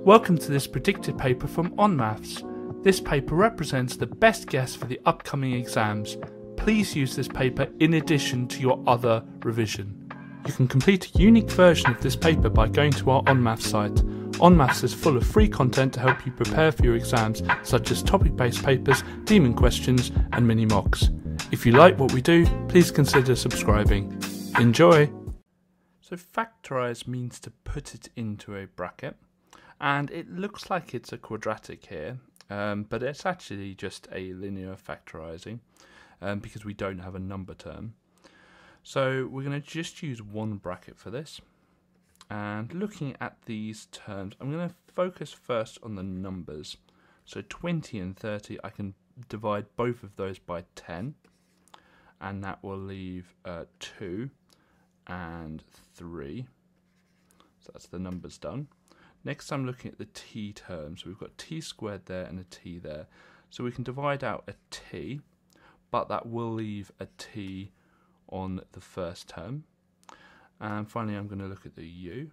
Welcome to this predicted paper from onmaths. This paper represents the best guess for the upcoming exams. Please use this paper in addition to your other revision. You can complete a unique version of this paper by going to our onmaths site. onmaths is full of free content to help you prepare for your exams, such as topic-based papers, demon questions and mini mocks. If you like what we do, please consider subscribing. Enjoy! So Factorise means to put it into a bracket, and it looks like it's a quadratic here, but it's actually just a linear factorising because we don't have a number term. So we're going to just use one bracket for this. And looking at these terms, I'm going to focus first on the numbers. So 20 and 30, I can divide both of those by 10, and that will leave 2 and 3. So that's the numbers done. Next, I'm looking at the t terms. We've got t squared there and a t there. So we can divide out a t, but that will leave a t on the first term. And finally, I'm going to look at the u,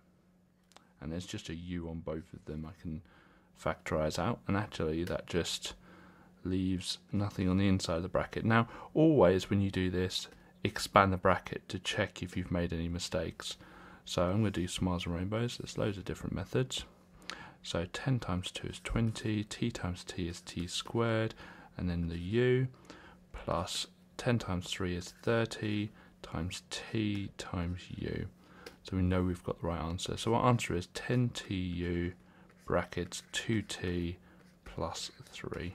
and there's just a u on both of them. I can factorise out, and actually that just leaves nothing on the inside of the bracket. Now, always when you do this, expand the bracket to check if you've made any mistakes. So I'm going to do smiles and rainbows. There's loads of different methods. So 10 times 2 is 20, t times t is t squared, and then the u, plus 10 times 3 is 30, times t times u. So we know we've got the right answer. So our answer is 10tu brackets 2t plus 3.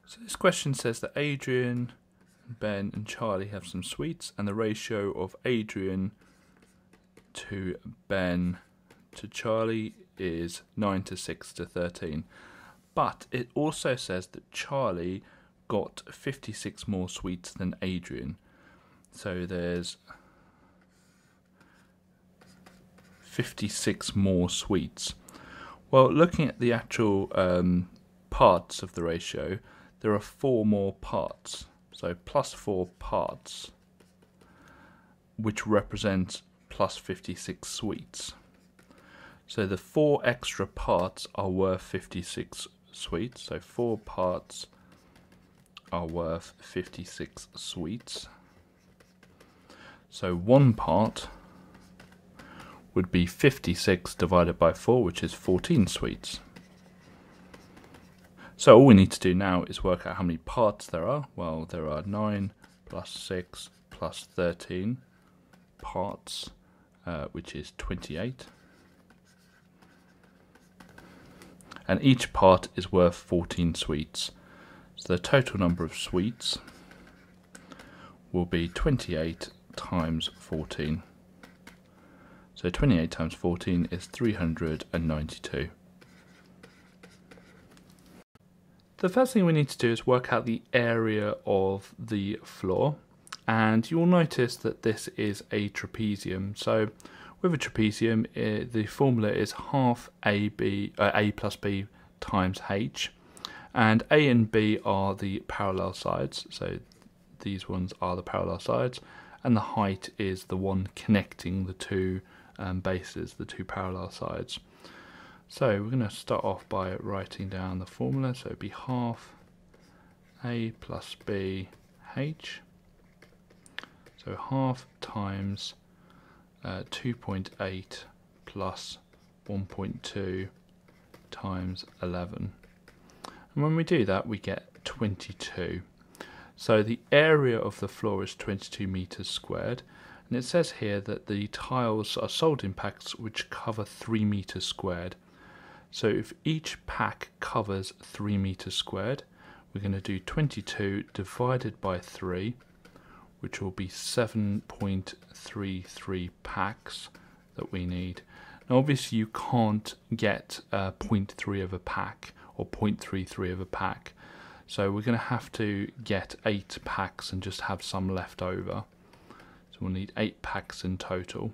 So this question says that Adrian, Ben and Charlie have some sweets, and the ratio of Adrian to Ben to Charlie is 9 to 6 to 13. But it also says that Charlie got 56 more sweets than Adrian. So there's 56 more sweets. Well, looking at the actual parts of the ratio, there are 4 more parts. So plus 4 parts, which represents plus 56 sweets. So the 4 extra parts are worth 56 sweets. So 4 parts are worth 56 sweets. So 1 part would be 56 divided by 4, which is 14 sweets. So all we need to do now is work out how many parts there are. Well, there are 9 plus 6 plus 13 parts, which is 28. And each part is worth 14 sweets. So the total number of sweets will be 28 times 14. So 28 times 14 is 392. The first thing we need to do is work out the area of the floor, and you'll notice that this is a trapezium. So with a trapezium, the formula is half a plus b times h, and a and b are the parallel sides, so these ones are the parallel sides, and the height is the one connecting the two bases, the two parallel sides. So we're going to start off by writing down the formula. So it'd be half a plus b h. So half times 2.8 plus 1.2 times 11. And when we do that, we get 22. So the area of the floor is 22 meters squared. And it says here that the tiles are sold in packs which cover 3 meters squared. So if each pack covers 3 meters squared, we're going to do 22 divided by 3, which will be 7.33 packs that we need. Now obviously you can't get 0.3 of a pack or 0.33 of a pack, so we're going to have to get 8 packs and just have some left over. So we'll need 8 packs in total.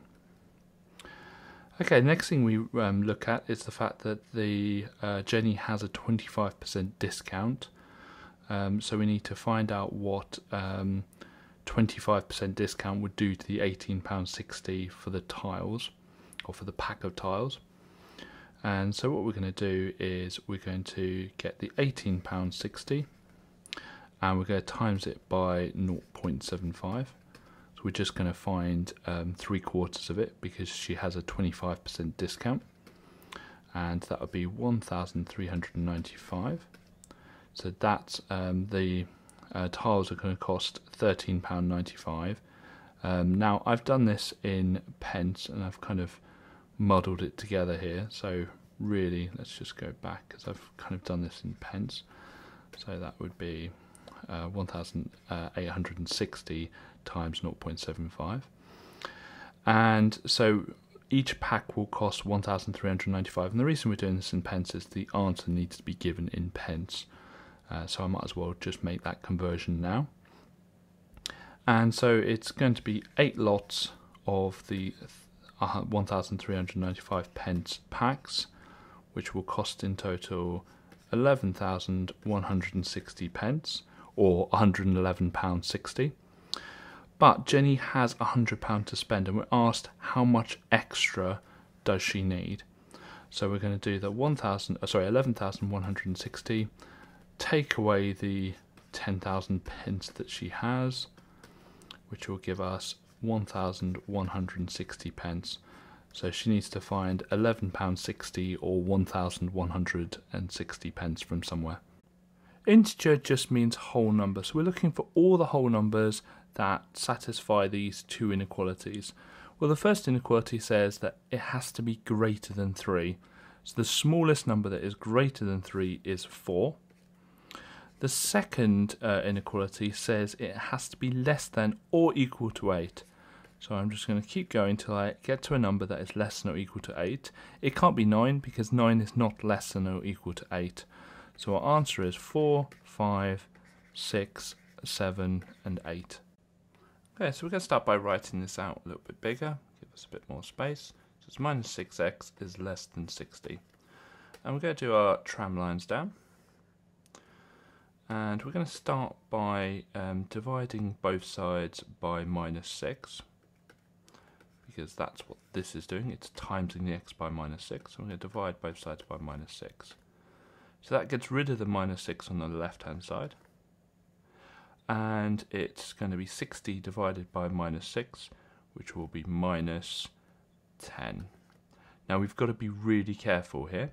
Okay, next thing we look at is the fact that the Jenny has a 25% discount. So we need to find out what 25% discount would do to the £18.60 for the tiles, or for the pack of tiles. And so what we're going to do is we're going to get the £18.60 and we're going to times it by 0.75. So we're just going to find 3/4 of it because she has a 25% discount, and that would be 1,395. So that's the tiles are going to cost £13.95. Now I've done this in pence and I've kind of muddled it together here, so really let's just go back because I've kind of done this in pence. So that would be 1,860 times 0.75, and so each pack will cost 1,395, and the reason we're doing this in pence is the answer needs to be given in pence, so I might as well just make that conversion now. And so it's going to be 8 lots of the 1,395 pence packs, which will cost in total 11,160 pence, or £111.60. But Jenny has £100 to spend, and we're asked how much extra does she need. So we're going to do the 11,160, take away the 10,000 pence that she has, which will give us 1,160 pence. So she needs to find £11.60 or 1,160 pence from somewhere. Integer just means whole number, so we're looking for all the whole numbers that satisfy these two inequalities. Well, the first inequality says that it has to be greater than 3. So the smallest number that is greater than 3 is 4. The second inequality says it has to be less than or equal to 8. So I'm just going to keep going till I get to a number that is less than or equal to 8. It can't be 9 because 9 is not less than or equal to 8. So our answer is 4, 5, 6, 7 and 8. Okay, so we're going to start by writing this out a little bit bigger, give us a bit more space. So it's minus 6x is less than 60. And we're going to do our tram lines down. And we're going to start by dividing both sides by minus 6. Because that's what this is doing, it's timesing the x by minus 6. So we're going to divide both sides by minus 6. So that gets rid of the minus 6 on the left hand side. And it's going to be 60 divided by minus 6, which will be minus 10. Now we've got to be really careful here,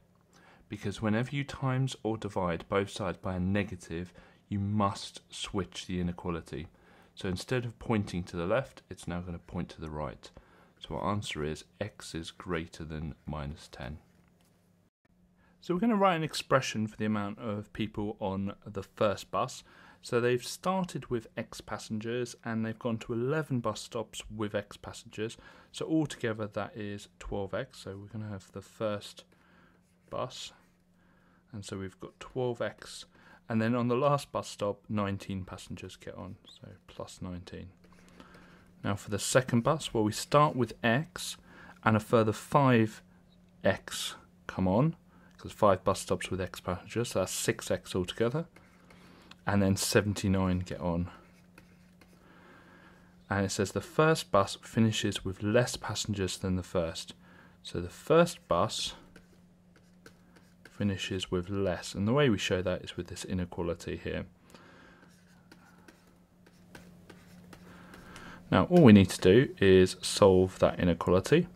because whenever you times or divide both sides by a negative, you must switch the inequality. So instead of pointing to the left, it's now going to point to the right. So our answer is x is greater than minus 10. So we're going to write an expression for the amount of people on the first bus. So they've started with X passengers and they've gone to 11 bus stops with X passengers. So altogether that is 12x. So we're going to have the first bus. And so we've got 12x. And then on the last bus stop, 19 passengers get on. So plus 19. Now for the second bus, well, we start with X and a further 5x come on, because 5 bus stops with X passengers, so that's 6x altogether. And then 79 get on. And it says the first bus finishes with less passengers than the first. So the first bus finishes with less. And the way we show that is with this inequality here. Now all we need to do is solve that inequality.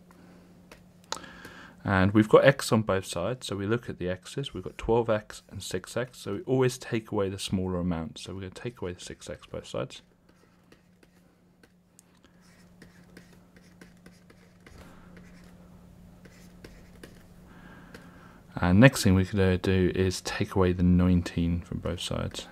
And we've got x on both sides, so we look at the x's. We've got 12x and 6x, so we always take away the smaller amount. So we're going to take away the 6x both sides. And next thing we're going to do is take away the 19 from both sides.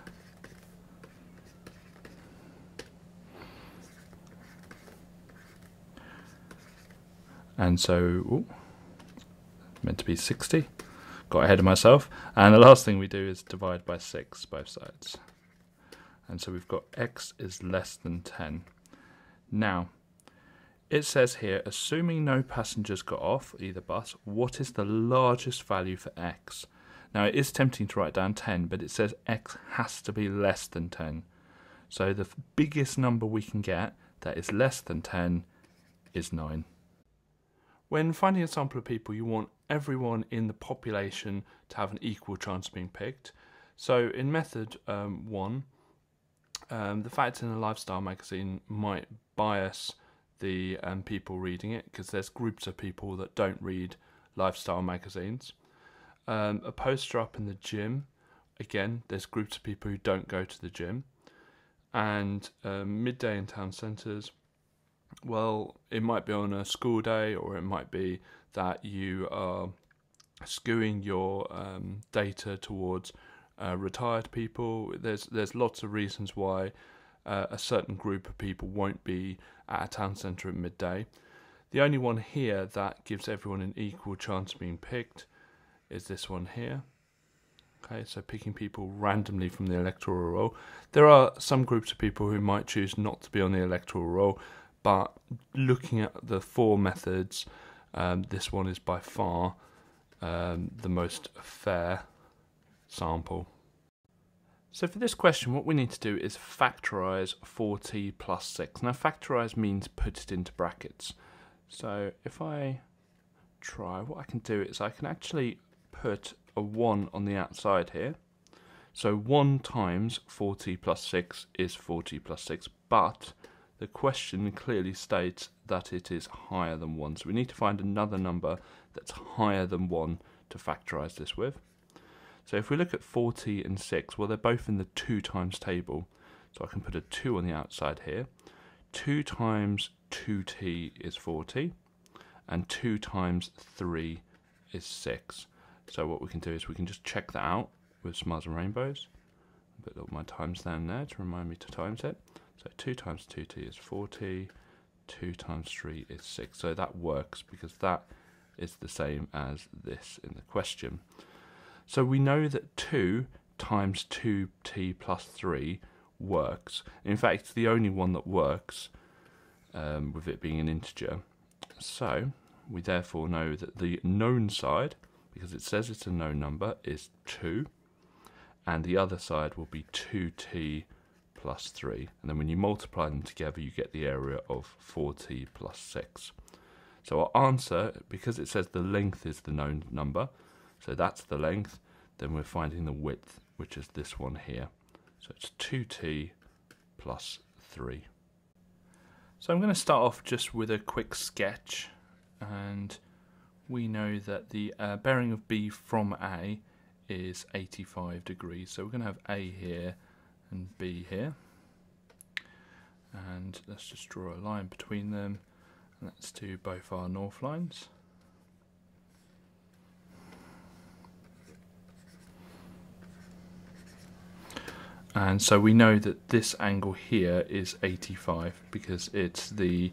And so, meant to be 60, got ahead of myself. And the last thing we do is divide by 6 both sides. And so we've got x is less than 10. Now, it says here, assuming no passengers got off either bus, what is the largest value for x? Now it is tempting to write down 10, but it says x has to be less than 10. So the biggest number we can get that is less than 10 is 9. When finding a sample of people, you want everyone in the population to have an equal chance of being picked. So in method 1, the fact in a lifestyle magazine might bias the people reading it, because there's groups of people that don't read lifestyle magazines. A poster up in the gym, again, there's groups of people who don't go to the gym. And midday in town centres, well, it might be on a school day, or it might be that you are skewing your data towards retired people. There's lots of reasons why a certain group of people won't be at a town centre at midday. The only one here that gives everyone an equal chance of being picked is this one here. Okay, so picking people randomly from the electoral roll. There are some groups of people who might choose not to be on the electoral roll, but looking at the 4 methods, this one is by far the most fair sample. So for this question, what we need to do is factorise 4t plus 6. Now factorise means put it into brackets. So if I try, what I can do is I can actually put a 1 on the outside here. So 1 times 4t plus 6 is 4t plus 6, but the question clearly states that it is higher than 1. So we need to find another number that's higher than 1 to factorise this with. So if we look at 4t and 6, well, they're both in the 2 times table. So I can put a 2 on the outside here. 2 times 2t is 4t, and 2 times 3 is 6. So what we can do is we can just check that out with smiles and rainbows. Put all my times down there to remind me to times it. So 2 times 2t is 4t, 2 times 3 is 6. So that works because that is the same as this in the question. So we know that 2 times 2t plus 3 works. In fact, it's the only one that works with it being an integer. So we therefore know that the known side, because it says it's a known number, is 2, and the other side will be 2t plus 3. And then when you multiply them together, you get the area of 4t plus 6. So our answer, because it says the length is the known number, so that's the length, then we're finding the width, which is this one here. So it's 2t plus 3. So I'm going to start off just with a quick sketch, and we know that the bearing of B from A is 85 degrees. So we're going to have A here and B here. And let's just draw a line between them. And let's do both our north lines. And so we know that this angle here is 85 because it's the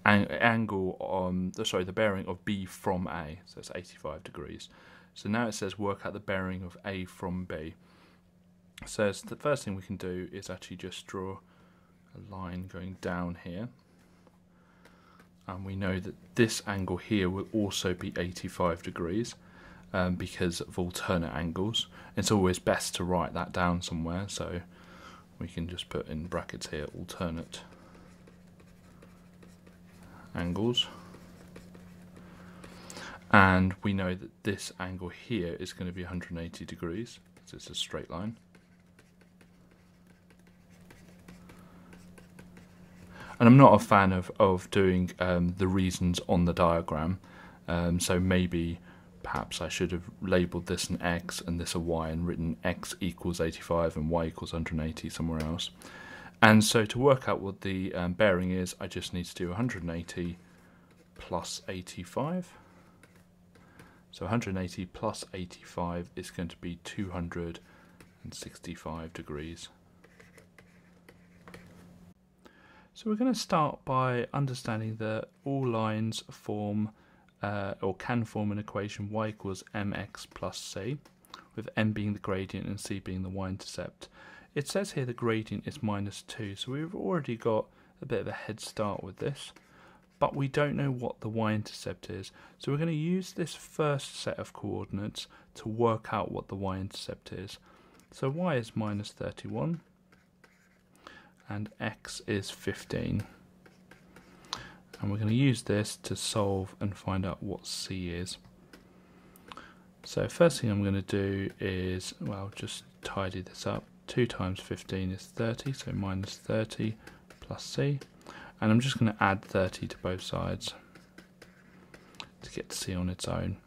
angle on the bearing of B from A, so it's 85 degrees. So now it says work out the bearing of A from B. So the first thing we can do is actually just draw a line going down here, and we know that this angle here will also be 85 degrees because of alternate angles. It's always best to write that down somewhere, so we can just put in brackets here alternate angles, and we know that this angle here is going to be 180 degrees because it's a straight line. And I'm not a fan of doing the reasons on the diagram, so maybe perhaps I should have labelled this an x and this a y and written x equals 85 and y equals 180 somewhere else. And so to work out what the bearing is, I just need to do 180 plus 85. So 180 plus 85 is going to be 265 degrees. So we're going to start by understanding that all lines form or can form an equation y equals mx plus c, with m being the gradient and c being the y-intercept. It says here the gradient is -2, so we've already got a bit of a head start with this, but we don't know what the y-intercept is. So we're going to use this first set of coordinates to work out what the y-intercept is. So y is -31 and x is 15. And we're going to use this to solve and find out what C is. So first thing I'm going to do is, well, just tidy this up. 2 times 15 is 30, so minus 30 plus C. And I'm just going to add 30 to both sides to get C on its own.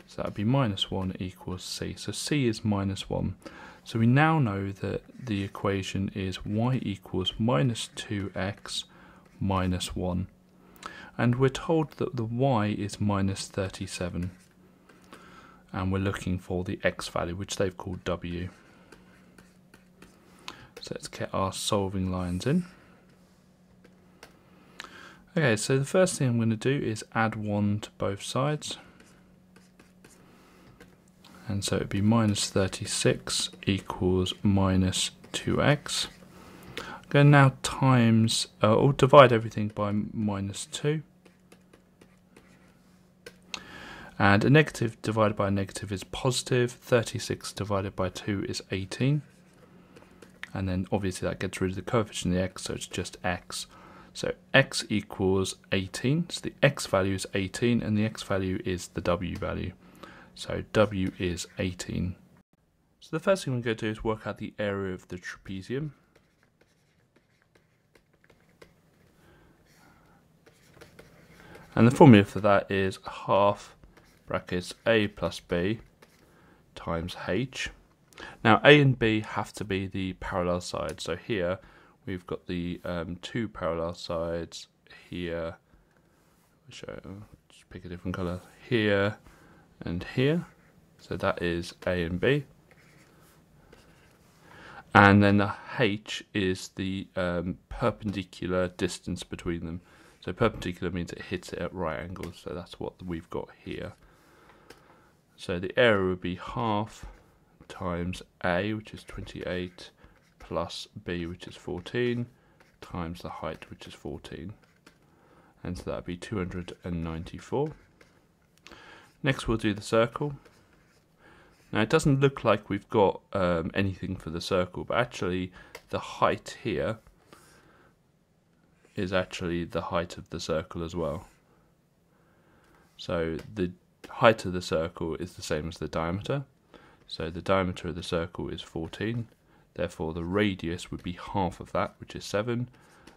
So that would be minus 1 equals C. So C is minus 1. So we now know that the equation is y equals minus 2x minus 1. And we're told that the y is minus 37. And we're looking for the x value, which they've called w. So let's get our solving lines in. Okay, so the first thing I'm going to do is add 1 to both sides. And so it would be minus 36 equals minus 2x. I'm going to now times, or divide everything by minus 2. And a negative divided by a negative is positive. 36 divided by 2 is 18. And then obviously that gets rid of the coefficient of the x, so it's just x. So x equals 18. So the x value is 18 and the x value is the w value. So w is 18. So the first thing we're going to do is work out the area of the trapezium. And the formula for that is half brackets a plus b times h. Now a and b have to be the parallel sides. So here we've got the 2 parallel sides here, which just pick a different colour, here and here. So that is a and b. And then the h is the perpendicular distance between them. So perpendicular means it hits it at right angles, so that's what we've got here. So the area would be half times a, which is 28, plus b, which is 14, times the height, which is 14. And so that would be 294. Next we'll do the circle. Now it doesn't look like we've got anything for the circle, but actually the height here is actually the height of the circle as well. So the height of the circle is the same as the diameter. So the diameter of the circle is 14. Therefore the radius would be half of that, which is 7.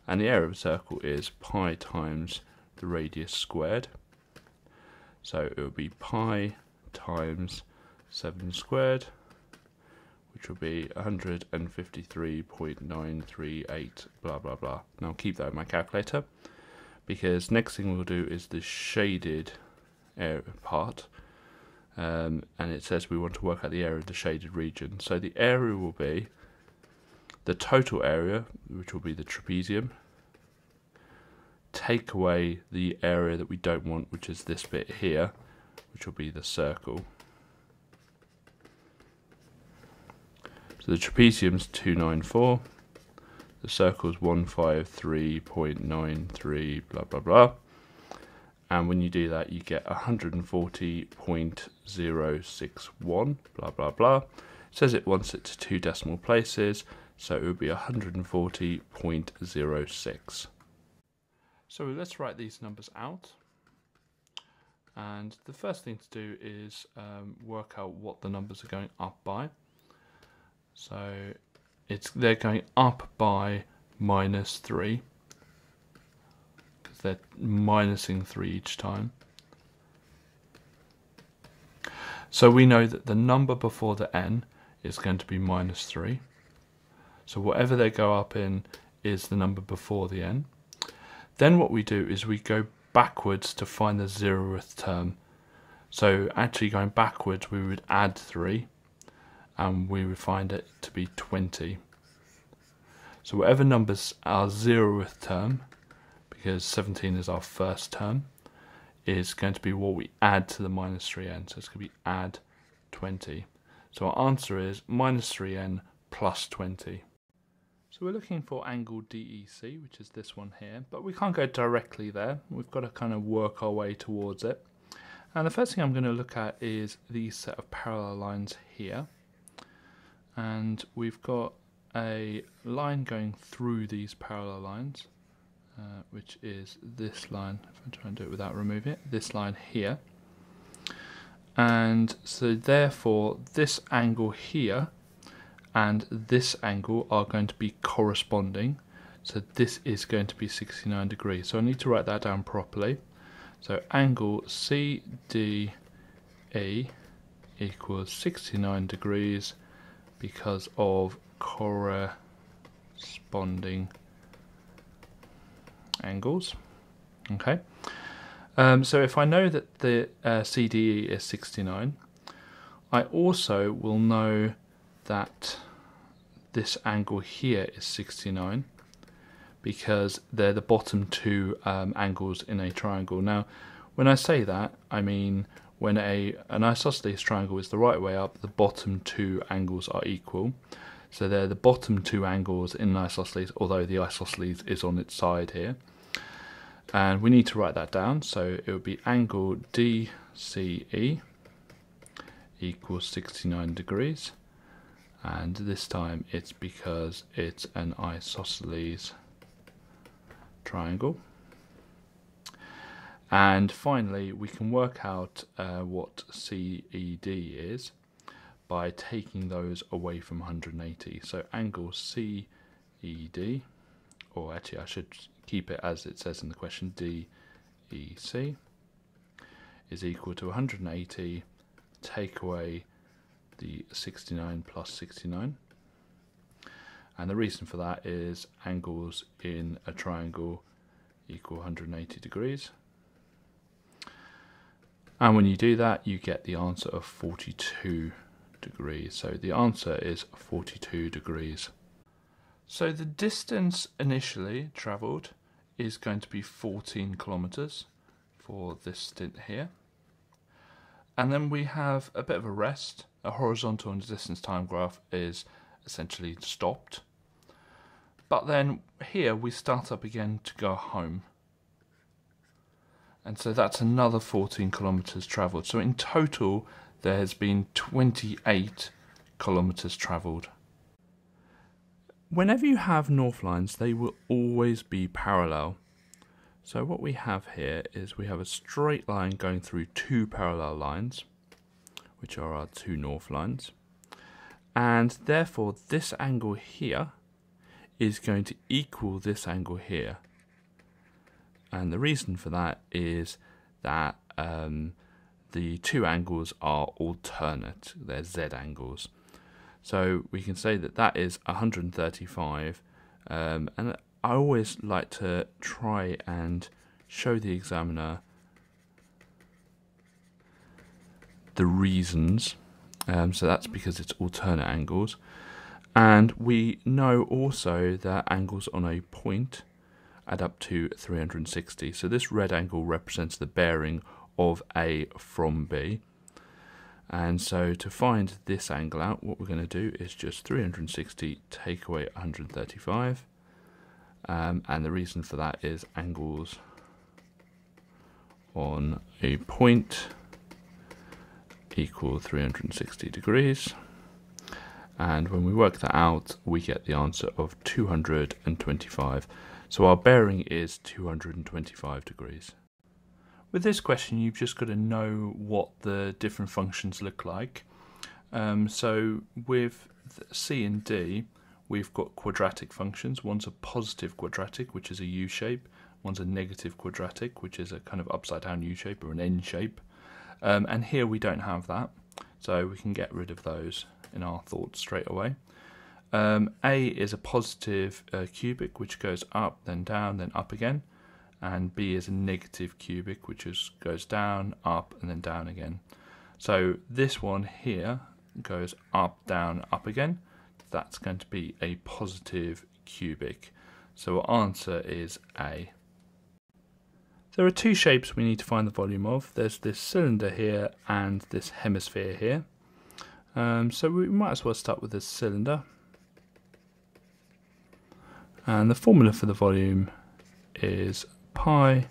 And the area of a circle is pi times the radius squared. So it would be pi times 7 squared, which will be 153.938 blah blah blah. Now I'll keep that in my calculator, because next thing we'll do is the shaded area part, and it says we want to work out the area of the shaded region. So the area will be the total area, which will be the trapezium, take away the area that we don't want, which is this bit here, which will be the circle. So the trapezium's 294, the circle's 153.93 blah blah blah, and when you do that you get 140.061 blah blah blah. It says it wants it to 2 decimal places, so it would be 140.06. So let's write these numbers out, and the first thing to do is work out what the numbers are going up by. So they're going up by minus 3, because they're minusing 3 each time. So we know that the number before the n is going to be minus 3. So whatever they go up in is the number before the n. Then what we do is we go backwards to find the 0th term. So actually going backwards, we would add 3. And we would find it to be 20. So whatever numbers our 0th term, because 17 is our first term, is going to be what we add to the minus 3n. So it's going to be add 20. So our answer is minus 3n plus 20. So we're looking for angle DEC, which is this one here, but we can't go directly there. We've got to kind of work our way towards it. And the first thing I'm going to look at is these set of parallel lines here. And we've got a line going through these parallel lines, which is this line, if I try and do it without removing it, this line here. And so therefore this angle here and this angle are going to be corresponding. So this is going to be 69 degrees. So I need to write that down properly. So angle CDE equals 69 degrees because of corresponding angles. Okay. So if I know that the CDE is 69, I also will know that this angle here is 69 because they're the bottom two angles in a triangle. Now, when I say that, I mean when an isosceles triangle is the right way up, the bottom two angles are equal. So they're the bottom two angles in an isosceles, although the isosceles is on its side here. And we need to write that down, so it would be angle DCE equals 69 degrees, and this time it's because it's an isosceles triangle. And finally, we can work out what CED is by taking those away from 180. So angle CED, or actually I should keep it as it says in the question, DEC, is equal to 180, take away the 69 plus 69. And the reason for that is angles in a triangle equal 180 degrees. And when you do that, you get the answer of 42 degrees. So the answer is 42 degrees. So the distance initially travelled is going to be 14 kilometres for this stint here. And then we have a bit of a rest. A horizontal and distance time graph is essentially stopped. But then here we start up again to go home. And so that's another 14 kilometres travelled. So in total there has been 28 kilometres travelled. Whenever you have north lines, they will always be parallel. So what we have here is we have a straight line going through two parallel lines, which are our two north lines. And therefore this angle here is going to equal this angle here. And the reason for that is that the two angles are alternate, they're Z angles. So we can say that that is 135, and I always like to try and show the examiner the reasons. So that's because it's alternate angles. And we know also that angles on a point add up to 360. So this red angle represents the bearing of A from B. And so to find this angle out, what we're going to do is just 360 take away 135. And the reason for that is angles on a point equal 360 degrees. And when we work that out, we get the answer of 225. So our bearing is 225 degrees. With this question, you've just got to know what the different functions look like. So with C and D, we've got quadratic functions. One's a positive quadratic, which is a U shape. One's a negative quadratic, which is a kind of upside down U shape or an N shape. And here we don't have that, so we can get rid of those in our thoughts straight away. A is a positive cubic, which goes up, then down, then up again. And B is a negative cubic, which goes down, up, and then down again. So this one here goes up, down, up again. That's going to be a positive cubic. So our answer is A. There are two shapes we need to find the volume of. There's this cylinder here and this hemisphere here. So we might as well start with this cylinder. And the formula for the volume is pi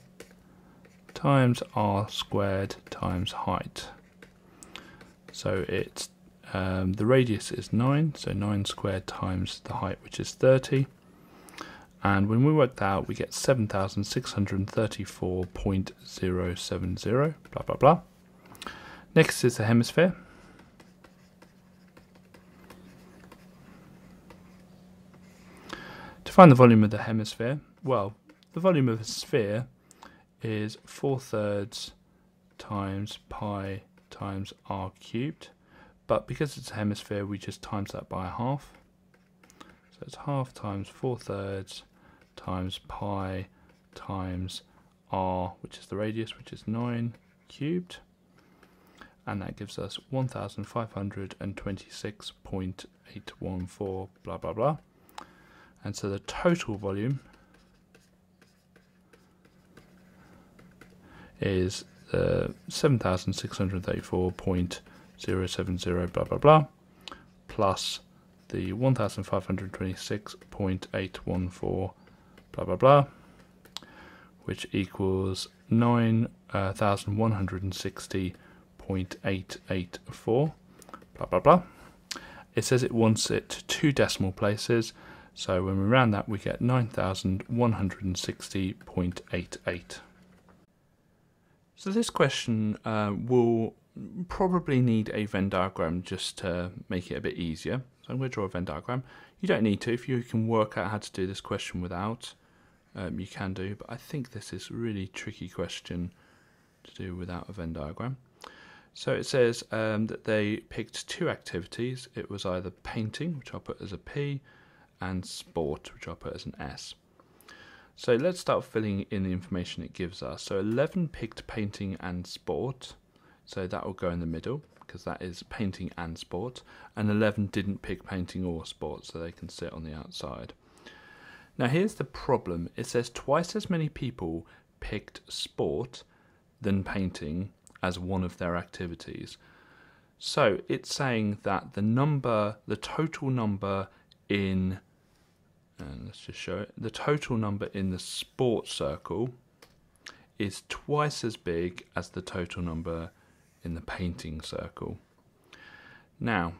times r squared times height. So it's the radius is 9, so 9 squared times the height, which is 30. And when we work that out, we get 7,634.070, blah, blah, blah. Next is the hemisphere. To find the volume of the hemisphere, well, the volume of a sphere is 4/3 times pi times r cubed. But because it's a hemisphere, we just times that by a half. So it's half times 4/3 times pi times r, which is the radius, which is 9 cubed. And that gives us 1,526.814, blah, blah, blah. And so the total volume is 7,634.070, blah, blah, blah, plus the 1,526.814, blah, blah, blah, which equals 9,160.884, blah, blah, blah. It says it wants it to 2 decimal places, so when we round that, we get 9,160.88. So this question will probably need a Venn diagram just to make it a bit easier. So I'm going to draw a Venn diagram. You don't need to. If you can work out how to do this question without, you can do. But I think this is a really tricky question to do without a Venn diagram. So it says that they picked 2 activities. It was either painting, which I'll put as a P, and sport, which I'll put as an S. So let's start filling in the information it gives us. So 11 picked painting and sport, so that will go in the middle because that is painting and sport, and 11 didn't pick painting or sport, so they can sit on the outside. Now here's the problem. It says twice as many people picked sport than painting as one of their activities. So it's saying that the total number in let's just show it. The total number in the sport circle is twice as big as the total number in the painting circle. Now,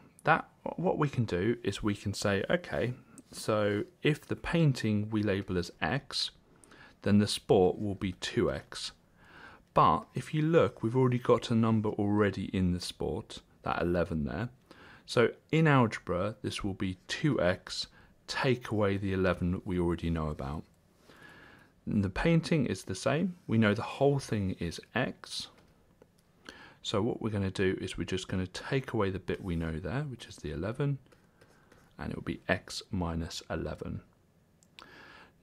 what we can do is we can say, okay, so if the painting we label as X, then the sport will be 2X. But if you look, we've already got a number already in the sport, that 11 there. So in algebra, this will be 2X take away the 11 that we already know about. And the painting is the same. We know the whole thing is X. So what we're going to do is we're just going to take away the bit we know there, which is the 11, and it will be X minus 11.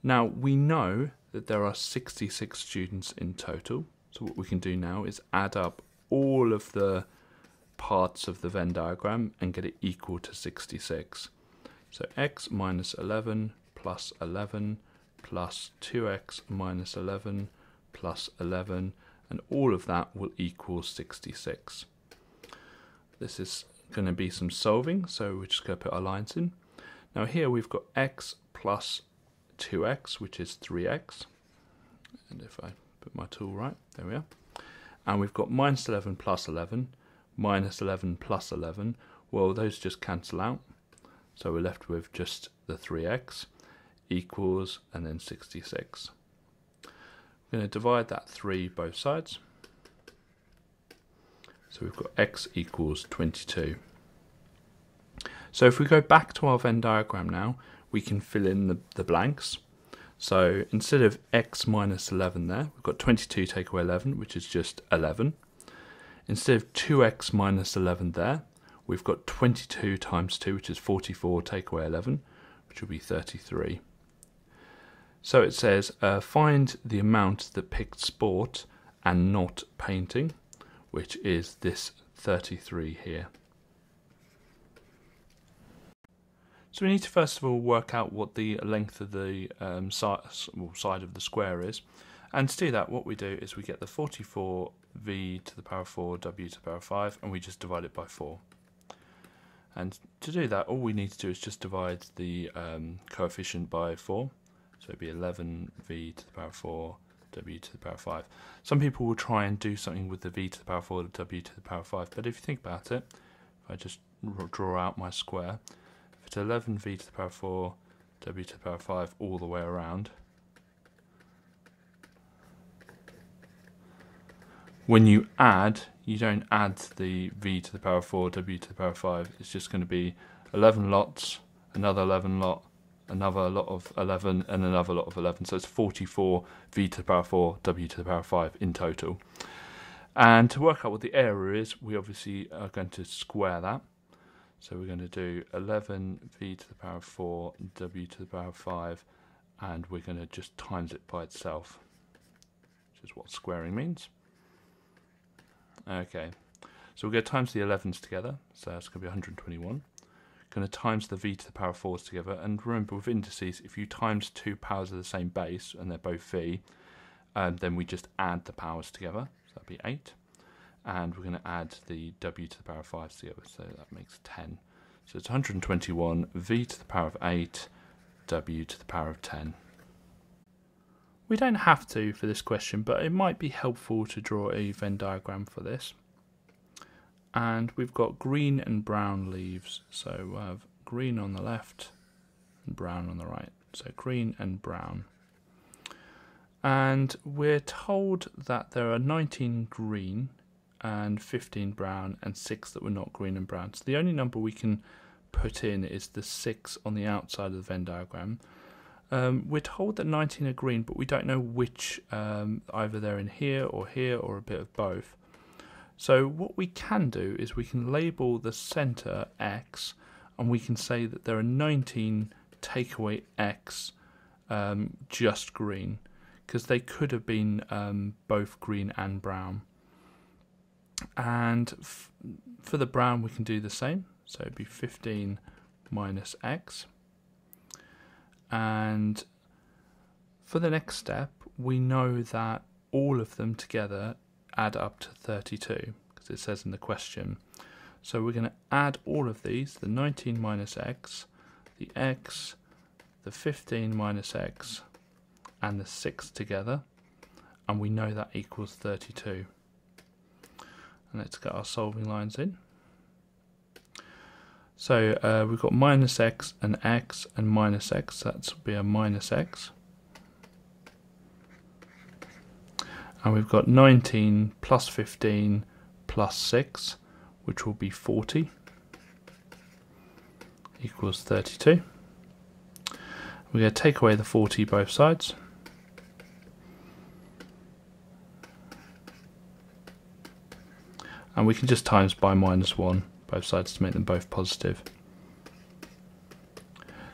Now we know that there are 66 students in total. So what we can do now is add up all of the parts of the Venn diagram and get it equal to 66. So X minus 11 plus 11 plus 2X minus 11 plus 11, and all of that will equal 66. This is going to be some solving, so we're just going to put our lines in. Now here we've got X plus 2X, which is 3X. And if I put my tool right, there we are. And we've got minus 11 plus 11, minus 11 plus 11. Well, those just cancel out. So we're left with just the 3x equals and then 66. We're going to divide that 3 both sides. So we've got x equals 22. So if we go back to our Venn diagram now, we can fill in the blanks. So instead of x minus 11 there, we've got 22 take away 11, which is just 11. Instead of 2x minus 11 there, we've got 22 times 2, which is 44, take away 11, which will be 33. So it says, find the amount that picked sport and not painting, which is this 33 here. So we need to first of all work out what the length of the side of the square is. And to do that, what we do is we get the 44v to the power 4, w to the power 5, and we just divide it by 4. And to do that, all we need to do is just divide the coefficient by 4. So it'd be 11v to the power 4, w to the power 5. Some people will try and do something with the v to the power 4, the w to the power 5. But if you think about it, if I just draw out my square, if it's 11v to the power 4, w to the power 5 all the way around. When you add, you don't add the v to the power 4, w to the power 5. It's just going to be 11 lots, another 11 lot, another lot of 11, and another lot of 11. So it's 44 v to the power 4, w to the power 5 in total. And to work out what the area is, we obviously are going to square that. So we're going to do 11 v to the power 4, w to the power 5, and we're going to just times it by itself, which is what squaring means. Okay, so we're going to times the 11s together, so that's going to be 121. Going to times the v to the power 4s together, and remember with indices, if you times two powers of the same base, and they're both v, then we just add the powers together, so that'd be 8. And we're going to add the w to the power 5s together, so that makes 10. So it's 121 v to the power of 8, w to the power of 10. We don't have to for this question, but it might be helpful to draw a Venn diagram for this. And we've got green and brown leaves, so we'll have green on the left and brown on the right. So green and brown. And we're told that there are 19 green and 15 brown and 6 that were not green and brown. So the only number we can put in is the 6 on the outside of the Venn diagram. We're told that 19 are green, but we don't know which, either they're in here or a bit of both. So what we can do is we can label the center X, and we can say that there are 19 take away X just green, because they could have been both green and brown. And for the brown we can do the same, so it'd be 15 minus X. And for the next step, we know that all of them together add up to 32, because it says in the question. So we're going to add all of these, the 19 minus X, the X, the 15 minus X, and the 6 together, and we know that equals 32. And let's get our solving lines in. So we've got minus X and minus X, that's be a minus X. And we've got 19 plus 15 plus 6, which will be 40, equals 32. We're going to take away the 40 both sides. And we can just times by minus 1 both sides to make them both positive.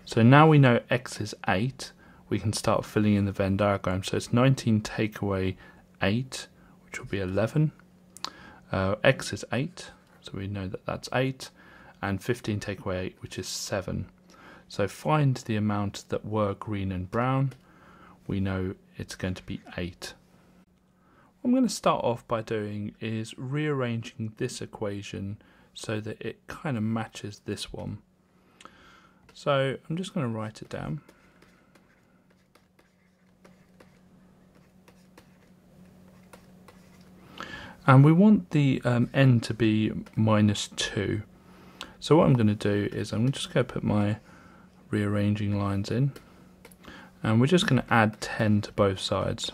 So now we know X is 8, we can start filling in the Venn diagram. So it's 19 take away 8, which will be 11. X is 8, so we know that that's 8. And 15 take away 8, which is 7. So find the amount that were green and brown. We know it's going to be 8. What I'm going to start off by doing is rearranging this equation so that it kind of matches this one. So I'm just going to write it down. And we want the n to be minus 2. So what I'm going to do is I'm just going to put my rearranging lines in, and we're just going to add 10 to both sides.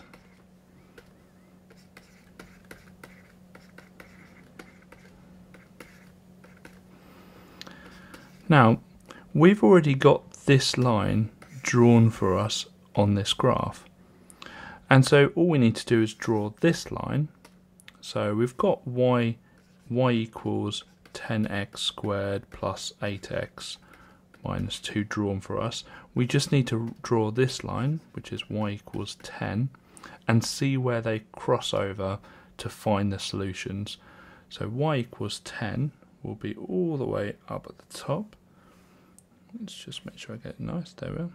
Now, we've already got this line drawn for us on this graph. And so all we need to do is draw this line. So we've got y equals 10x squared plus 8x minus 2 drawn for us. We just need to draw this line, which is y equals 10, and see where they cross over to find the solutions. So y equals 10 will be all the way up at the top. Let's just make sure I get it nice. There we are.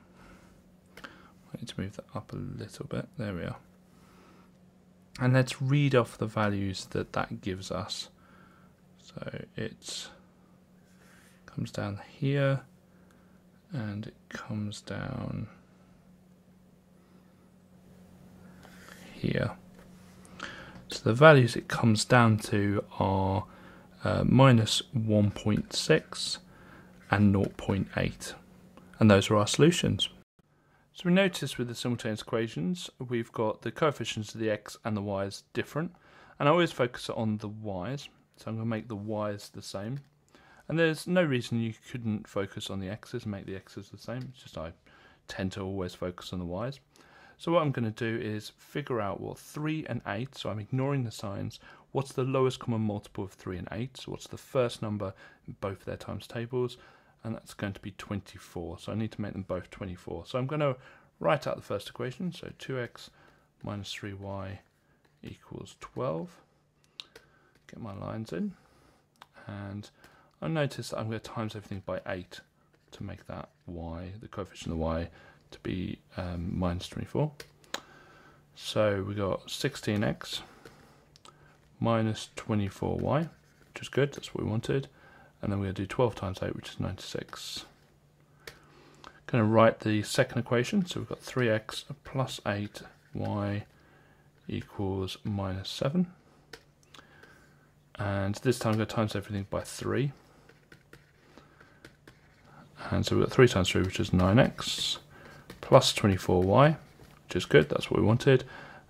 I need to move that up a little bit. There we are. And let's read off the values that that gives us. So it comes down here, and it comes down here. So the values it comes down to are minus 1.6 and 0.8. And those are our solutions. So we notice with the simultaneous equations, we've got the coefficients of the x and the y's different. And I always focus on the y's. So I'm going to make the y's the same. And there's no reason you couldn't focus on the x's and make the x's the same. It's just I tend to always focus on the y's. So what I'm going to do is figure out what 3 and 8, so I'm ignoring the signs, what's the lowest common multiple of 3 and 8, so what's the first number in both of their times tables, and that's going to be 24, so I need to make them both 24. So I'm going to write out the first equation, so 2x minus 3y equals 12. Get my lines in, and I'll notice that I'm going to times everything by 8 to make that y, the coefficient of the y, to be minus 24. So we got 16x minus 24y, which is good, that's what we wanted. And then we're going to do 12 times 8, which is 96. Going to write the second equation, so we've got 3x plus 8y equals minus 7. And this time I'm going to times everything by 3. And so we've got 3 times 3, which is 9x, plus 24y, which is good, that's what we wanted,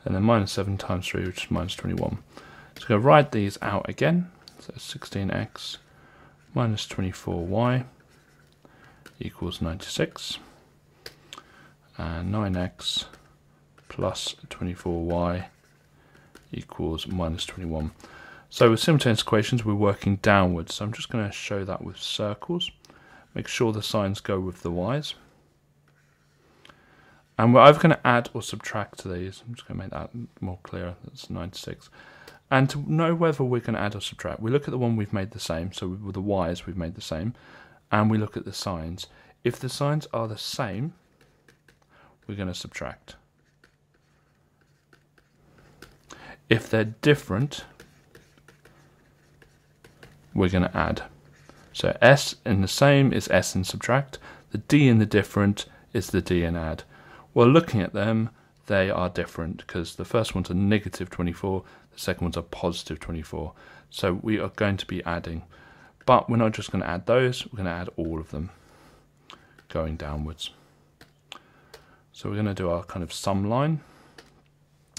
and then minus 7 times 3, which is minus 21. So I'm going to write these out again, so 16x minus 24y equals 96, and 9x plus 24y equals minus 21. So with simultaneous equations we're working downwards, so I'm just going to show that with circles. Make sure the signs go with the y's. And we're either going to add or subtract to these. I'm just going to make that more clear. That's 96. And to know whether we're going to add or subtract, we look at the one we've made the same. So with the y's we've made the same. And we look at the signs. If the signs are the same, we're going to subtract. If they're different, we're going to add. So S in the same is S in subtract. The D in the different is the D in add. Well, looking at them, they are different because the first one's a negative 24, the second one's a positive 24. So we are going to be adding. But we're not just going to add those, we're going to add all of them going downwards. So we're going to do our kind of sum line,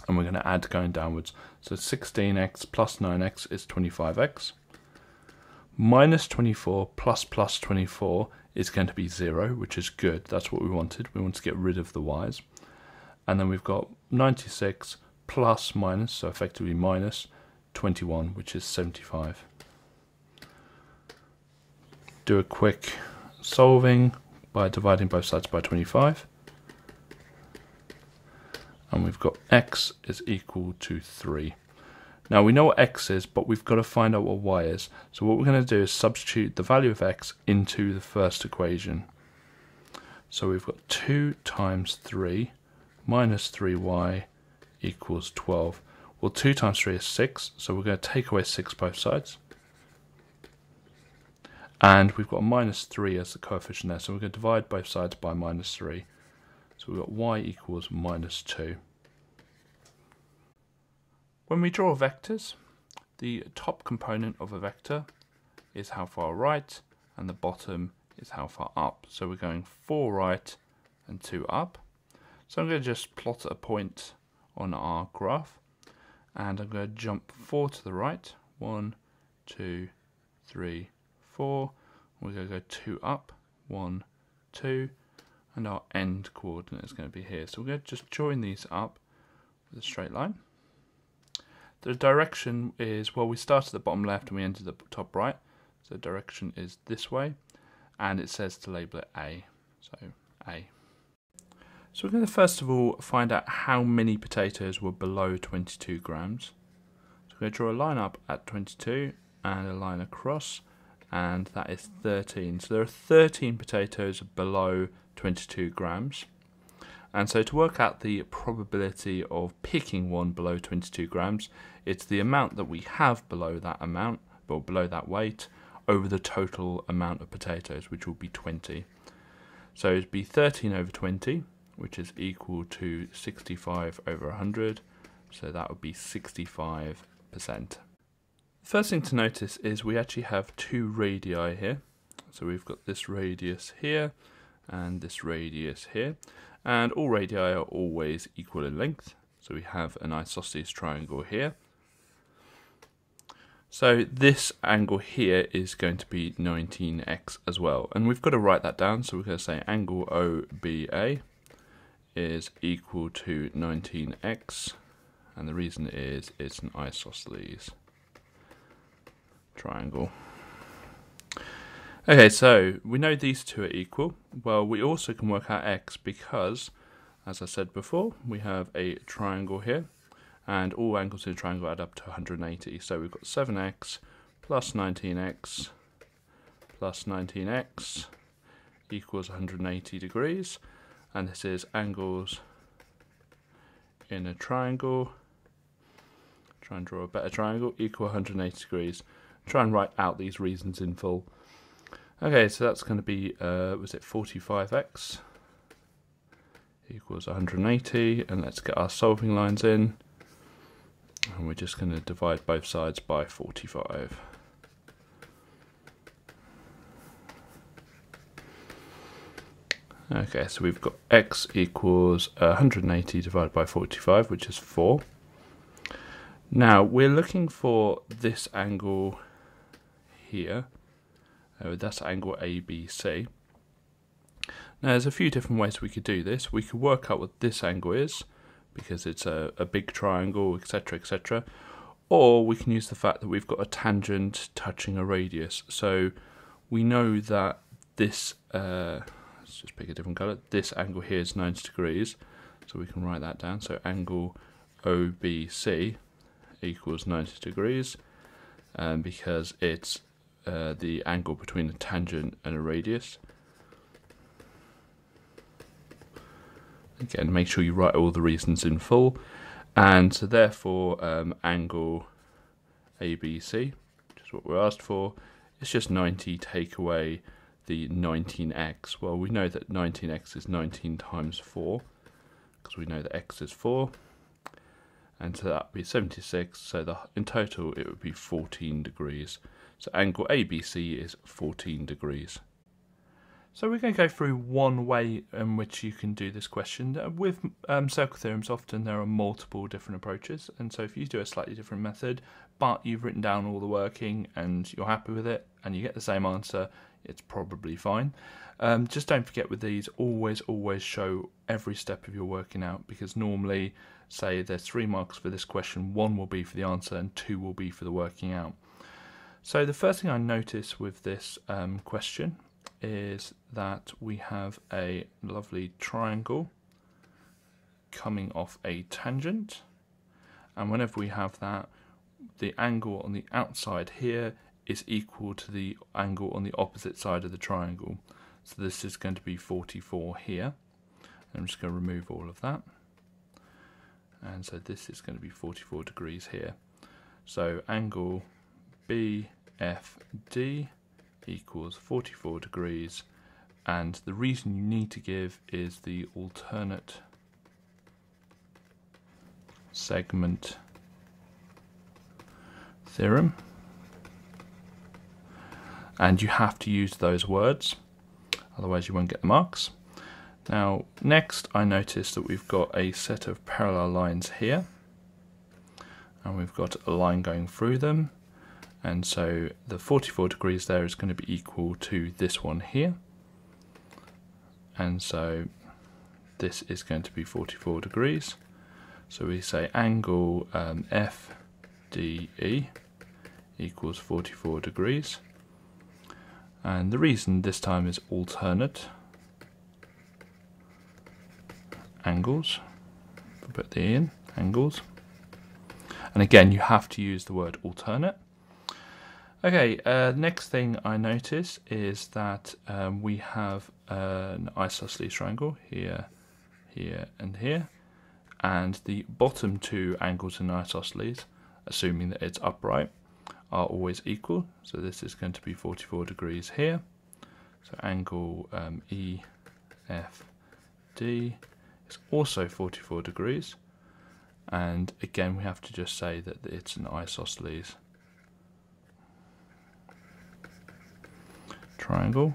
and we're going to add going downwards. So 16x plus 9x is 25x. Minus 24 plus 24 is going to be 0, which is good. That's what we wanted. We want to get rid of the y's. And then we've got 96 plus minus, so effectively minus 21, which is 75. Do a quick solving by dividing both sides by 25. And we've got x is equal to 3. Now we know what x is, but we've got to find out what y is. So what we're going to do is substitute the value of x into the first equation. So we've got 2 times 3 minus 3y equals 12. Well, 2 times 3 is 6, so we're going to take away 6 both sides. And we've got a minus 3 as the coefficient there, so we're going to divide both sides by minus 3. So we've got y equals minus 2. When we draw vectors, the top component of a vector is how far right, and the bottom is how far up. So we're going 4 right and 2 up. So I'm going to just plot a point on our graph, and I'm going to jump 4 to the right. 1, 2, 3, 4. We're going to go 2 up. 1, 2. And our end coordinate is going to be here. So we're going to just join these up with a straight line. The direction is, well, we started at the bottom left and we ended at the top right. So the direction is this way. And it says to label it A. So A. So we're going to first of all find out how many potatoes were below 22 grams. So we're going to draw a line up at 22 and a line across. And that is 13. So there are 13 potatoes below 22 grams. And so to work out the probability of picking one below 22 grams, it's the amount that we have below that amount, or below that weight, over the total amount of potatoes, which will be 20. So it'd be 13 over 20, which is equal to 65 over 100. So that would be 65%. First thing to notice is we actually have 2 radii here. So we've got this radius here, and this radius here, and all radii are always equal in length. So we have an isosceles triangle here. So this angle here is going to be 19x as well, and we've got to write that down. So we're going to say angle OBA is equal to 19x, and the reason is it's an isosceles triangle. Okay, so we know these two are equal. Well, we also can work out x because, as I said before, we have a triangle here, and all angles in a triangle add up to 180. So we've got 7x plus 19x plus 19x equals 180 degrees, and this is angles in a triangle. Try and draw a better triangle, equal 180 degrees. Try and write out these reasons in full. Okay, so that's going to be, was it 45x equals 180, and let's get our solving lines in, and we're just going to divide both sides by 45. Okay, so we've got x equals 180 divided by 45, which is 4. Now, we're looking for this angle here. That's angle ABC. Now there's a few different ways we could do this. We could work out what this angle is, because it's a big triangle, etc, etc. Or we can use the fact that we've got a tangent touching a radius. So we know that this, let's just pick a different colour, this angle here is 90 degrees. So we can write that down. So angle OBC equals 90 degrees, because it's the angle between a tangent and a radius. Again, make sure you write all the reasons in full. And so therefore, angle ABC, which is what we're asked for, it's just 90 take away the 19x. Well, we know that 19x is 19 times 4, because we know that x is 4. And so that would be 76, so in total it would be 14 degrees. So angle ABC is 14 degrees. So we're going to go through one way in which you can do this question. With circle theorems, often there are multiple different approaches, and so if you do a slightly different method, but you've written down all the working and you're happy with it, and you get the same answer, it's probably fine. Just don't forget with these, always show every step of your working out, because normally, say there's 3 marks for this question, 1 will be for the answer and 2 will be for the working out. So the first thing I notice with this question is that we have a lovely triangle coming off a tangent, and whenever we have that, the angle on the outside here is equal to the angle on the opposite side of the triangle. So this is going to be 44 here. I'm just going to remove all of that, and so this is going to be 44 degrees here. So angle BFD equals 44 degrees, and the reason you need to give is the alternate segment theorem, and you have to use those words, otherwise you won't get the marks. Now next I notice that we've got a set of parallel lines here, and we've got a line going through them, and so the 44 degrees there is going to be equal to this one here, and so this is going to be 44 degrees. So we say angle FDE equals 44 degrees, and the reason this time is alternate angles, put the E in, angles, and again you have to use the word alternate. Okay, next thing I notice is that we have an isosceles triangle here, here and here, and the bottom 2 angles in isosceles, assuming that it's upright, are always equal. So this is going to be 44 degrees here. So angle EFD is also 44 degrees, and again we have to just say that it's an isosceles triangle.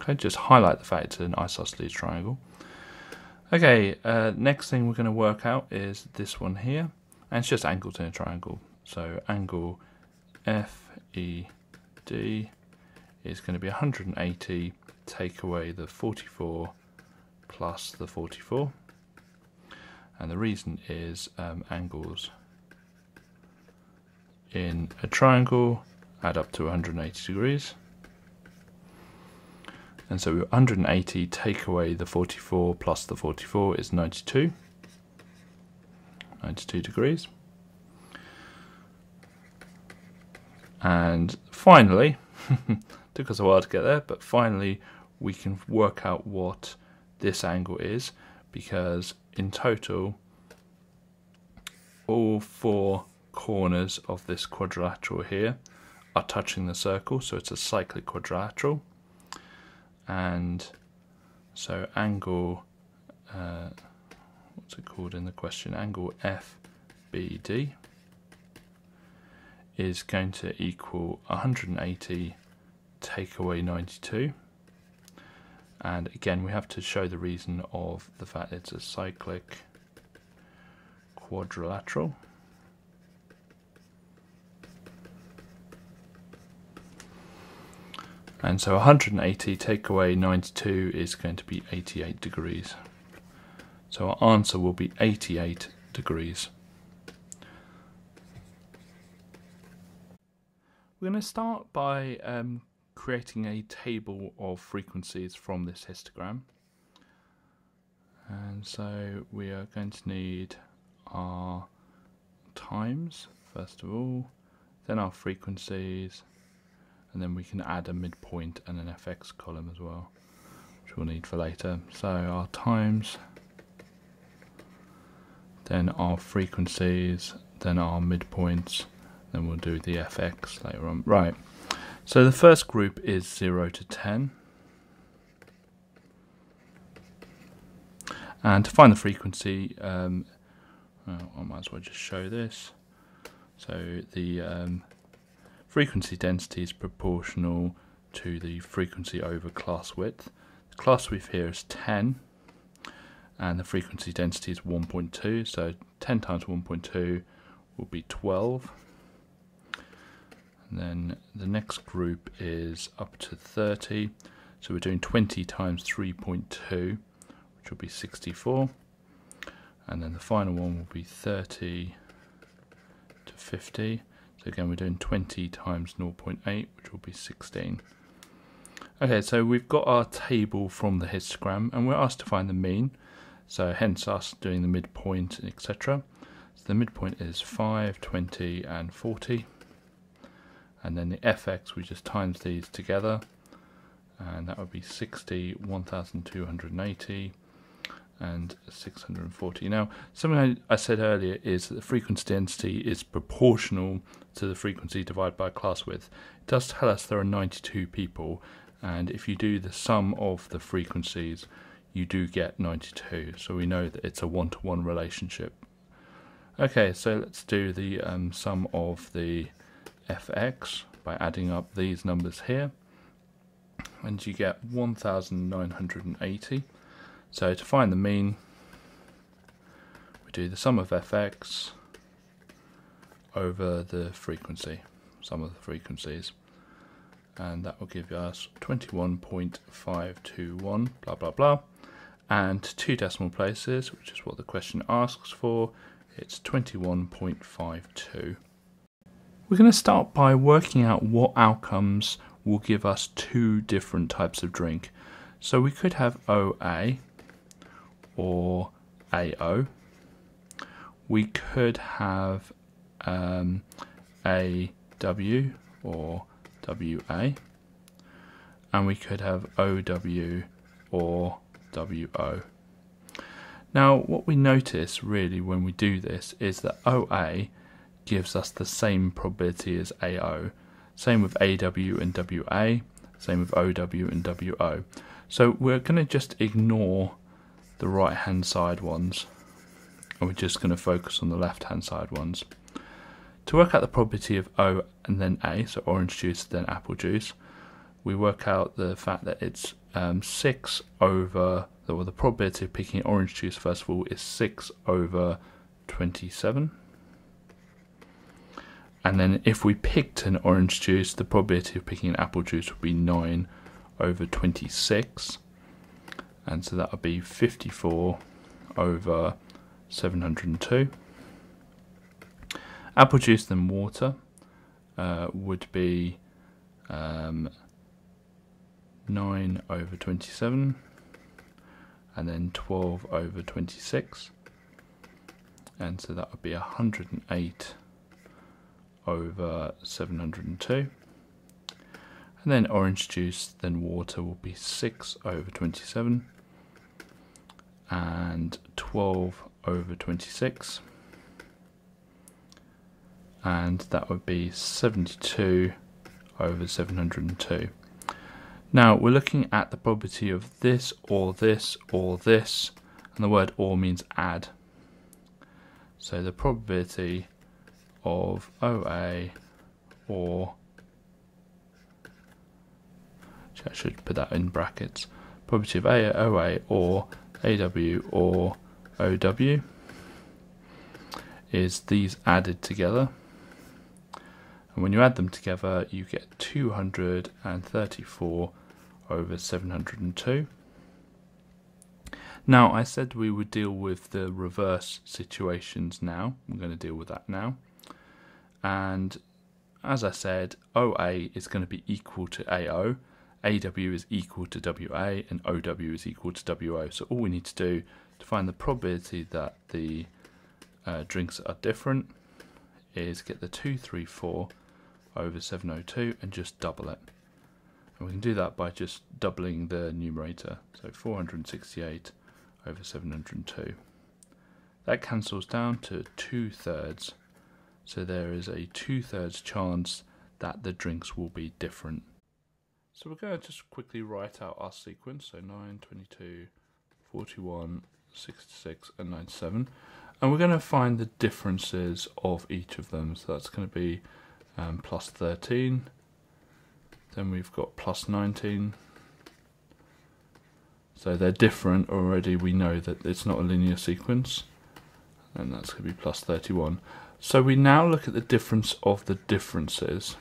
Okay, just highlight the fact it's an isosceles triangle. Okay, next thing we're going to work out is this one here, and it's just angles in a triangle. So angle FED is going to be 180, take away the 44 plus the 44, and the reason is angles in a triangle add up to 180 degrees. And so 180 take away the 44 plus the 44 is 92 degrees. And finally, took us a while to get there, but finally we can work out what this angle is, because in total all four corners of this quadrilateral here are touching the circle, so it's a cyclic quadrilateral. And so angle, what's it called in the question? Angle FBD is going to equal 180 take away 92. And again, we have to show the reason of the fact it's a cyclic quadrilateral. And so 180 take away 92 is going to be 88 degrees. So our answer will be 88 degrees. We're going to start by creating a table of frequencies from this histogram. And so we are going to need our times, first of all, then our frequencies, and then we can add a midpoint and an fx column as well, which we'll need for later. So our times, then our frequencies, then our midpoints, then we'll do the fx later on. Right, so the first group is 0 to 10. And to find the frequency, well, I might as well just show this. So the frequency density is proportional to the frequency over class width. The class width here is 10, and the frequency density is 1.2, so 10 times 1.2 will be 12. And then the next group is up to 30, so we're doing 20 times 3.2, which will be 64. And then the final one will be 30 to 50. So again, we're doing 20 times 0.8, which will be 16. Okay, so we've got our table from the histogram, and we're asked to find the mean. So hence us doing the midpoint, etc. So the midpoint is 5, 20, and 40. And then the fx, we just times these together, and that would be 60, 1280, and 640. Now, something I said earlier is that the frequency density is proportional to the frequency divided by class width. It does tell us there are 92 people, and if you do the sum of the frequencies, you do get 92. So we know that it's a one-to-one relationship. Okay, so let's do the sum of the fx by adding up these numbers here, and you get 1980. So to find the mean, we do the sum of fx over the frequency, sum of the frequencies, and that will give us 21.521 blah blah blah, and two decimal places, which is what the question asks for, it's 21.52. We're going to start by working out what outcomes will give us two different types of drink. So we could have OA or AO. We could have AW or WA, and we could have OW or WO. Now, what we notice really when we do this is that OA gives us the same probability as AO, same with AW and WA, same with OW and WO. So we're going to just ignore the right hand side ones, and we're just going to focus on the left hand side ones. To work out the probability of O and then A, so orange juice then apple juice, we work out the fact that it's 6 over, well, the probability of picking orange juice first of all is 6 over 27. And then if we picked an orange juice, the probability of picking an apple juice would be 9 over 26. And so that would be 54 over 702. Apple juice then water would be 9 over 27, and then 12 over 26, and so that would be 108 over 702. And then orange juice then water will be 6 over 27 and 12 over 26, and that would be 72 over 702. Now we're looking at the probability of this or this or this, and the word or means add. So the probability of OA or, I should put that in brackets, probability of OA or AW or OW is these added together. And when you add them together, you get 234 over 702. Now, I said we would deal with the reverse situations now. I'm going to deal with that now. And as I said, OA is going to be equal to AO, AW is equal to WA, and OW is equal to WO. So all we need to do to find the probability that the drinks are different is get the 234 over 702 and just double it. And we can do that by just doubling the numerator. So 468 over 702. That cancels down to 2/3. So there is a 2/3 chance that the drinks will be different. So we're going to just quickly write out our sequence. So 9, 22, 41, 66 and 97. And we're going to find the differences of each of them. So that's going to be plus 13. Then we've got plus 19. So they're different already. We know that it's not a linear sequence. And that's going to be plus 31. So we now look at the difference of the differences.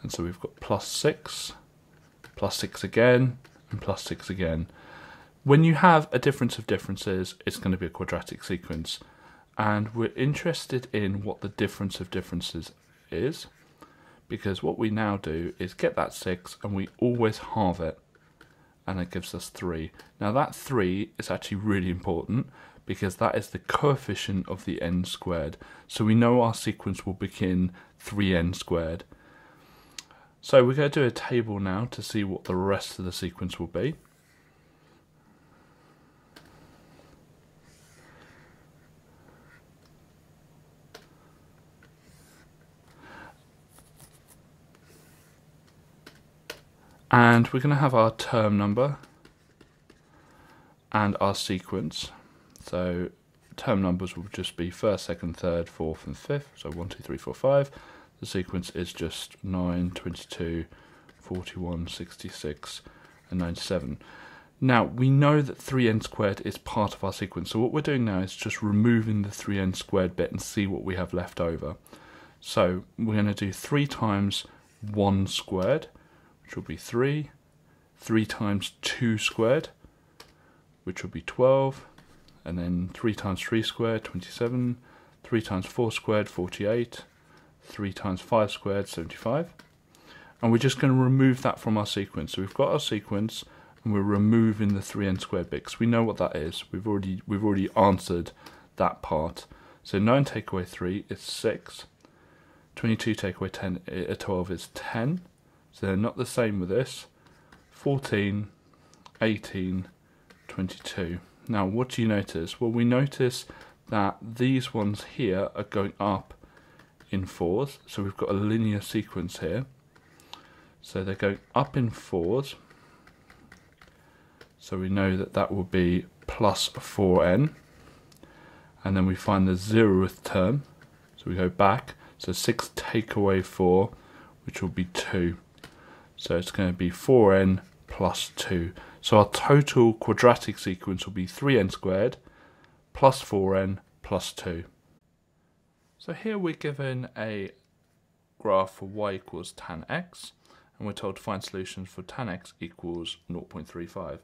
And so we've got plus 6 again, and plus 6 again. When you have a difference of differences, it's going to be a quadratic sequence. And we're interested in what the difference of differences is, because what we now do is get that 6 and we always halve it, and it gives us 3. Now that 3 is actually really important because that is the coefficient of the n squared. So we know our sequence will begin 3n squared. So we're going to do a table now to see what the rest of the sequence will be. And we're going to have our term number and our sequence. So term numbers will just be first, second, third, fourth and fifth. So 1, 2, 3, 4, 5. The sequence is just 9, 22, 41, 66 and 97. Now we know that 3n squared is part of our sequence. So what we're doing now is just removing the 3n squared bit and see what we have left over. So we're going to do 3 times 1 squared, which will be 3, 3 times 2 squared, which will be 12, and then 3 times 3 squared, 27, 3 times 4 squared, 48, 3 times 5 squared, 75. And we're just going to remove that from our sequence. So we've got our sequence, and we're removing the 3n squared bit, because we know what that is. We've already answered that part. So 9 take away 3 is 6, 22 take away 12 is 10. So they're not the same with this. 14, 18, 22. Now what do you notice? Well, we notice that these ones here are going up in 4s. So we've got a linear sequence here. So they're going up in 4s. So we know that that will be plus 4n. And then we find the 0th term. So we go back. So 6 take away 4, which will be 2. So it's going to be 4n plus 2. So our total quadratic sequence will be 3n squared plus 4n plus 2. So here we're given a graph for y equals tan x, and we're told to find solutions for tan x equals 0.35.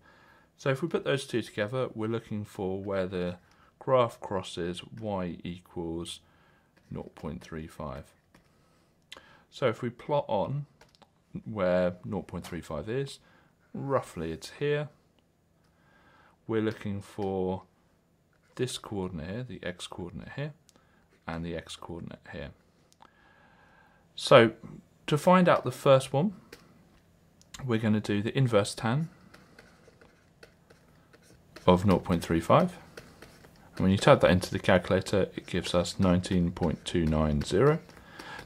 So if we put those two together, we're looking for where the graph crosses y equals 0.35. So if we plot on where 0.35 is, roughly it's here. We're looking for this coordinate here, the x coordinate here, and the x coordinate here. So to find out the first one, we're going to do the inverse tan of 0.35. And when you type that into the calculator, it gives us 19.290.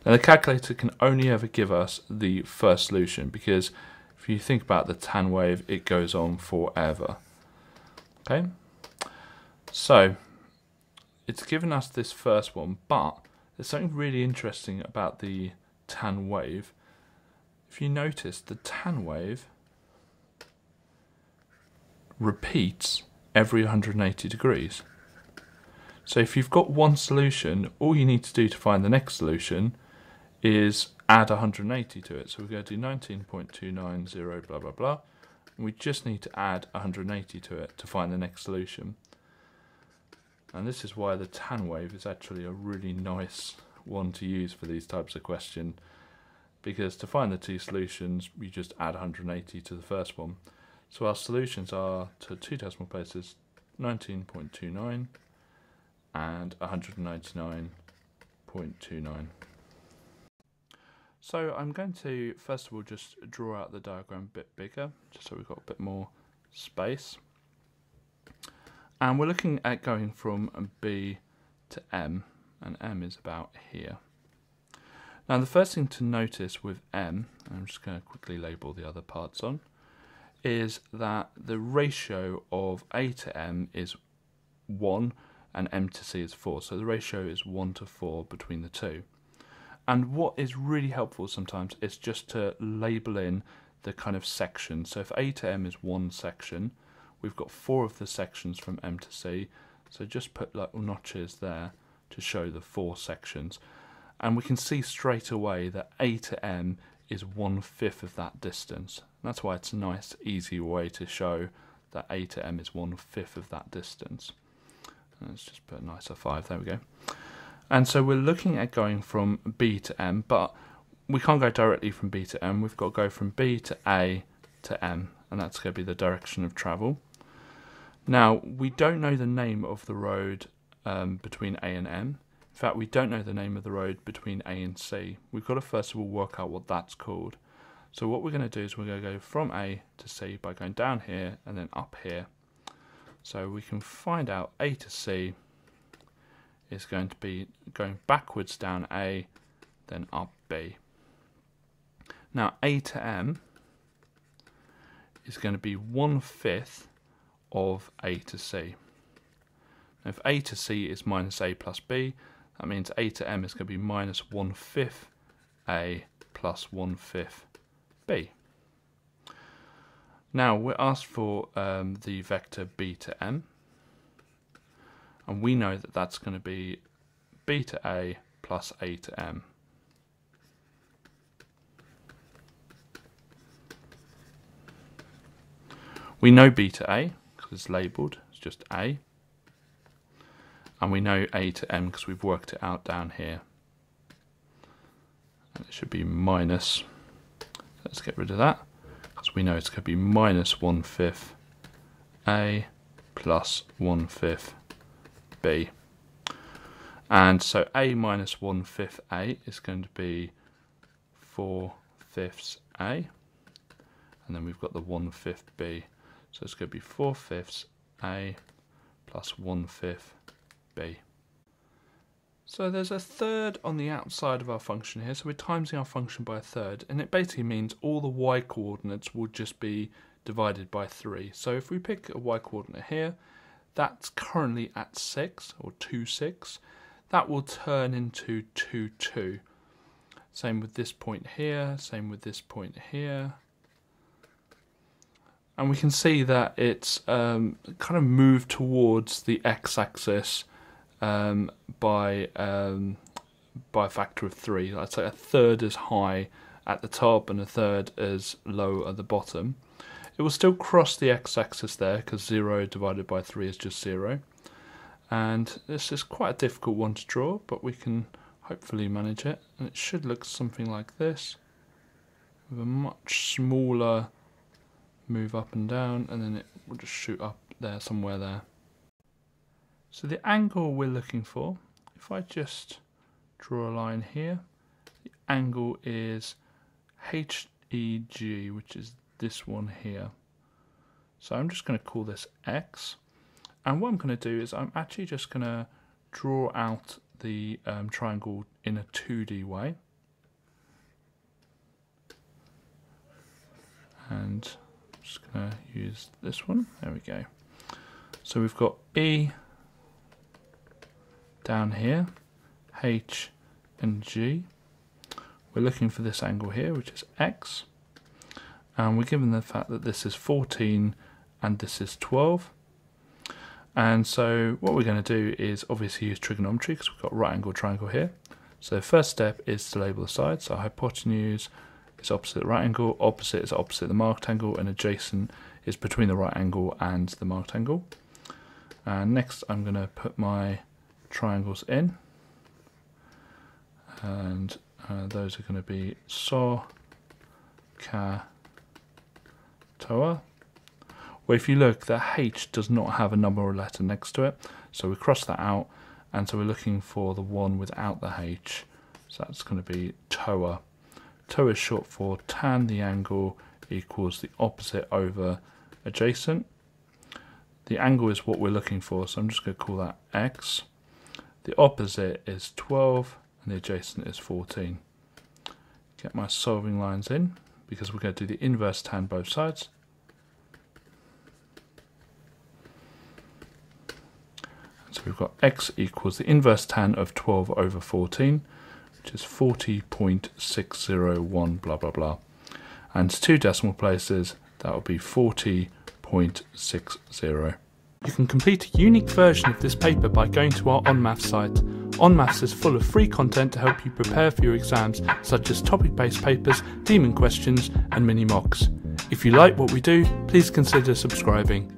Now the calculator can only ever give us the first solution, because if you think about the tan wave, it goes on forever. Okay, so it's given us this first one, but there's something really interesting about the tan wave. If you notice, the tan wave repeats every 180 degrees. So if you've got one solution, all you need to do to find the next solution is add 180 to it. So we're going to do 19.290 blah blah blah, and we just need to add 180 to it to find the next solution. And this is why the tan wave is actually a really nice one to use for these types of questions, because to find the two solutions, you just add 180 to the first one. So our solutions are, to two decimal places, 19.29 and 199.29. So I'm going to first of all just draw out the diagram a bit bigger, just so we've got a bit more space. And we're looking at going from B to M, and M is about here. Now the first thing to notice with M, and I'm just going to quickly label the other parts on, is that the ratio of A to M is 1 and M to C is 4. So the ratio is 1 to 4 between the two. And what is really helpful sometimes is just to label in the kind of section. So if A to M is one section, we've got 4 of the sections from M to C. So just put little notches there to show the 4 sections. And we can see straight away that A to M is 1/5 of that distance. And that's why it's a nice, easy way to show that A to M is 1/5 of that distance. And let's just put a nicer 5, there we go. And so we're looking at going from B to M, but we can't go directly from B to M. We've got to go from B to A to M, and that's going to be the direction of travel. Now, we don't know the name of the road between A and M. In fact, we don't know the name of the road between A and C. We've got to first of all work out what that's called. So what we're going to do is we're going to go from A to C by going down here and then up here. So we can find out A to C is going to be going backwards down A, then up B. Now A to M is going to be 1/5 of A to C. Now if A to C is minus A plus B, that means A to M is going to be minus 1/5 A plus 1/5 B. Now we're asked for the vector B to M, and we know that that's going to be B to A plus A to M. We know B to A because it's labelled, it's just A. And we know A to M because we've worked it out down here. And it should be minus, let's get rid of that, because we know it's going to be minus 1/5 A plus 1/5 B. And so A minus 1/5 A is going to be 4/5 A. And then we've got the 1/5 B. So it's going to be 4/5 A plus 1/5 B. So there's a third on the outside of our function here, so we're timesing our function by a third, and it basically means all the y coordinates will just be divided by 3. So if we pick a y coordinate here, that's currently at 6, or 2, 6. That will turn into 2, 2. Same with this point here, same with this point here. And we can see that it's kind of moved towards the x-axis by a factor of 3. I'd say a third as high at the top and a third as low at the bottom. It will still cross the x-axis there because 0 divided by 3 is just 0. And this is quite a difficult one to draw, but we can hopefully manage it. And it should look something like this, with a much smaller move up and down, and then it will just shoot up there, somewhere there. So the angle we're looking for, if I just draw a line here, the angle is HEG, which is this one here. So I'm just going to call this X, and what I'm going to do is I'm actually just going to draw out the triangle in a 2D way, and I'm just going to use this one. There we go. So we've got E down here, H and G. We're looking for this angle here, which is X, and we're given the fact that this is 14 and this is 12. And so what we're going to do is obviously use trigonometry because we've got right angle triangle here. So the first step is to label the sides. So hypotenuse is opposite the right angle, opposite is opposite the marked angle, and adjacent is between the right angle and the marked angle. And next I'm going to put my triangles in, and those are going to be So, Ka, Toa. Well, if you look, the H does not have a number or letter next to it, so we cross that out, and so we're looking for the one without the H, so that's going to be Toa. Toa is short for tan the angle equals the opposite over adjacent. The angle is what we're looking for, so I'm just going to call that X. The opposite is 12, and the adjacent is 14. Get my solving lines in, because we're going to do the inverse tan both sides. So we've got X equals the inverse tan of 12 over 14, which is 40.601 blah blah blah. And to 2 decimal places, that will be 40.60. You can complete a unique version of this paper by going to our onmaths site. onmaths is full of free content to help you prepare for your exams, such as topic-based papers, demon questions and mini mocks. If you like what we do, please consider subscribing.